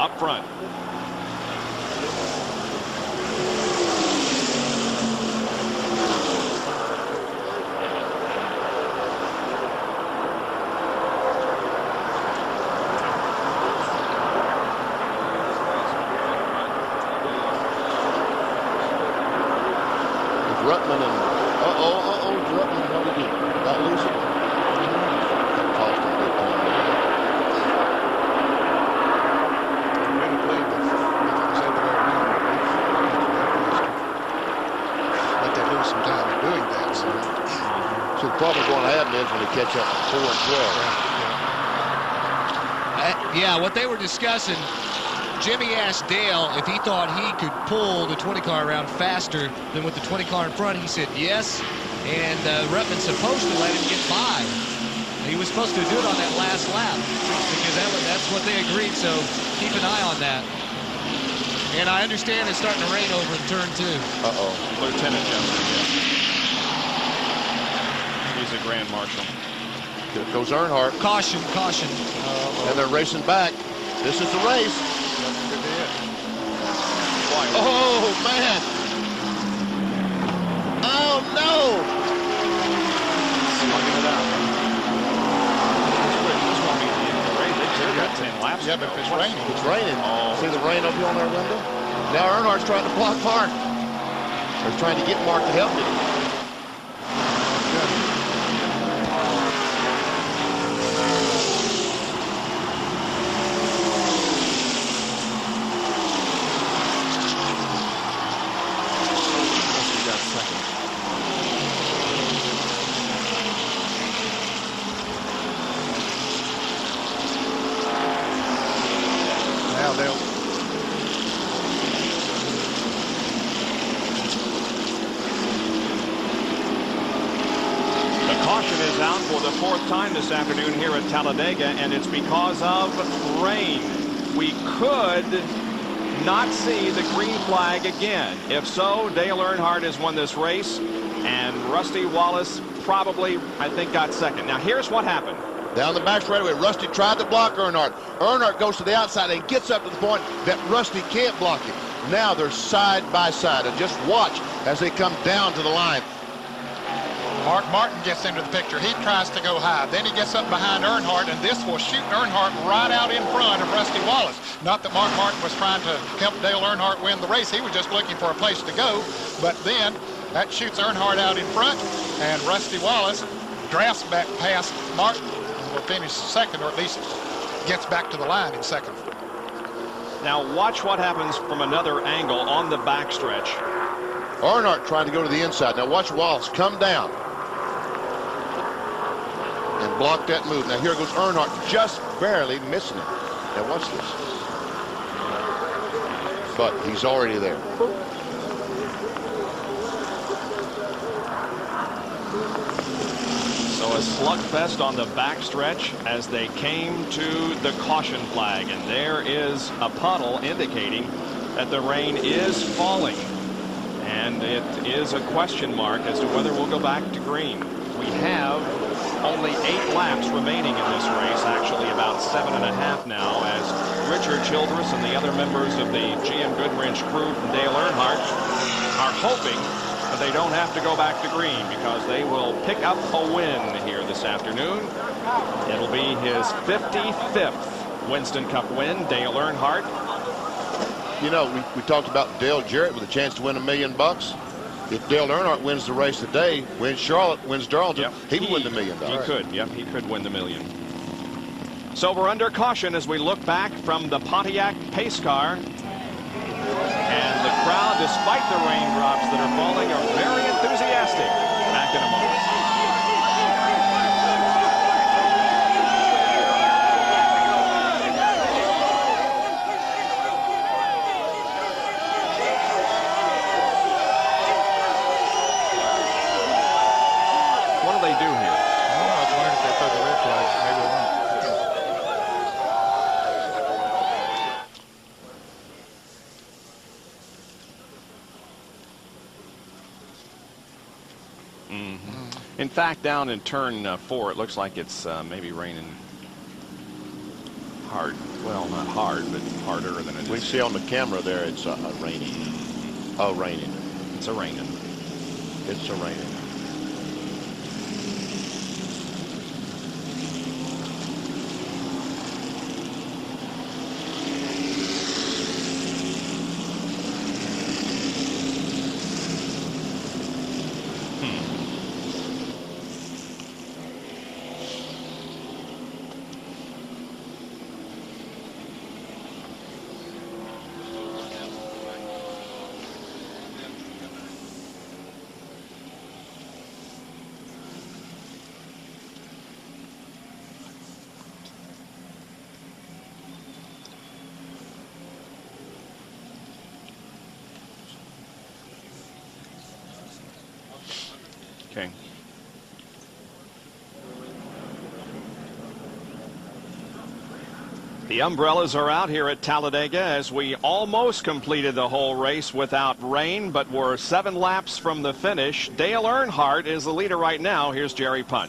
up front. Ruttman and Ruttman held it in. Got loose. Tossed him big time. Really played with let that lose some time in doing that. So the problem going to happen is when they catch up 4 and 12. Yeah, what they were discussing, Jimmy asked Dale if he thought he could pull the 20 car around faster than with the 20 car in front. He said yes, and Ruttman's supposed to let him get by. He was supposed to do it on that last lap because that's what they agreed, so keep an eye on that. And I understand it's starting to rain over in turn 2. Lieutenant General, he's a Grand Marshal. Here goes Earnhardt. Caution, caution. And they're racing back. This is the race. Oh, man. Oh, no. Slugging it out. This won't be the end of the race. They've got 10 laps. yeah, but if it's raining. It's raining. Oh. See the rain up here on their window? Now Earnhardt's trying to block Mark. They're trying to get Mark to help him. Now they'll. The caution is out for the 4th time this afternoon here at Talladega, and it's because of rain. We could not see the green flag again. If so, Dale Earnhardt has won this race, and Rusty Wallace probably, I think, got second. Now, here's what happened. Down the back straightaway, Rusty tried to block Earnhardt. Earnhardt goes to the outside and gets up to the point that Rusty can't block him. Now they're side by side, and just watch as they come down to the line. Mark Martin gets into the picture. He tries to go high. Then he gets up behind Earnhardt, and this will shoot Earnhardt right out in front of Rusty Wallace. Not that Mark Martin was trying to help Dale Earnhardt win the race. He was just looking for a place to go. But then that shoots Earnhardt out in front, and Rusty Wallace drafts back past Martin and will finish second, or at least gets back to the line in second. Now watch what happens from another angle on the backstretch. Earnhardt trying to go to the inside. Now watch Wallace come down and block that move. Now here goes Earnhardt, just barely missing it. Now watch this. But he's already there. So a slugfest on the backstretch as they came to the caution flag, and there is a puddle indicating that the rain is falling, and it is a question mark as to whether we'll go back to green. We have only 8 laps remaining in this race, actually about 7.5 now, as Richard Childress and the other members of the GM Goodwrench crew from Dale Earnhardt are hoping that they don't have to go back to green, because they will pick up a win here this afternoon. It'll be his 55th Winston Cup win. Dale Earnhardt. You know, we talked about Dale Jarrett with a chance to win $1 million. If Dale Earnhardt wins the race today, wins Charlotte, wins Darlington, he would win the $1 million. He could, yep, he could win the $1 million. So we're under caution as we look back from the Pontiac pace car. And the crowd, despite the raindrops that are falling, are very enthusiastic. Back in a moment. What do they do here? I was wondering if they throw the red flag. Maybe they won't. In fact, down in turn 4, it looks like it's maybe raining hard. Well, not hard, but harder than it is. We see on the camera there it's raining. Oh, raining. It's a raining. It's a raining. Okay. The umbrellas are out here at Talladega as we almost completed the whole race without rain, but we're 7 laps from the finish. Dale Earnhardt is the leader right now. Here's Jerry Punch.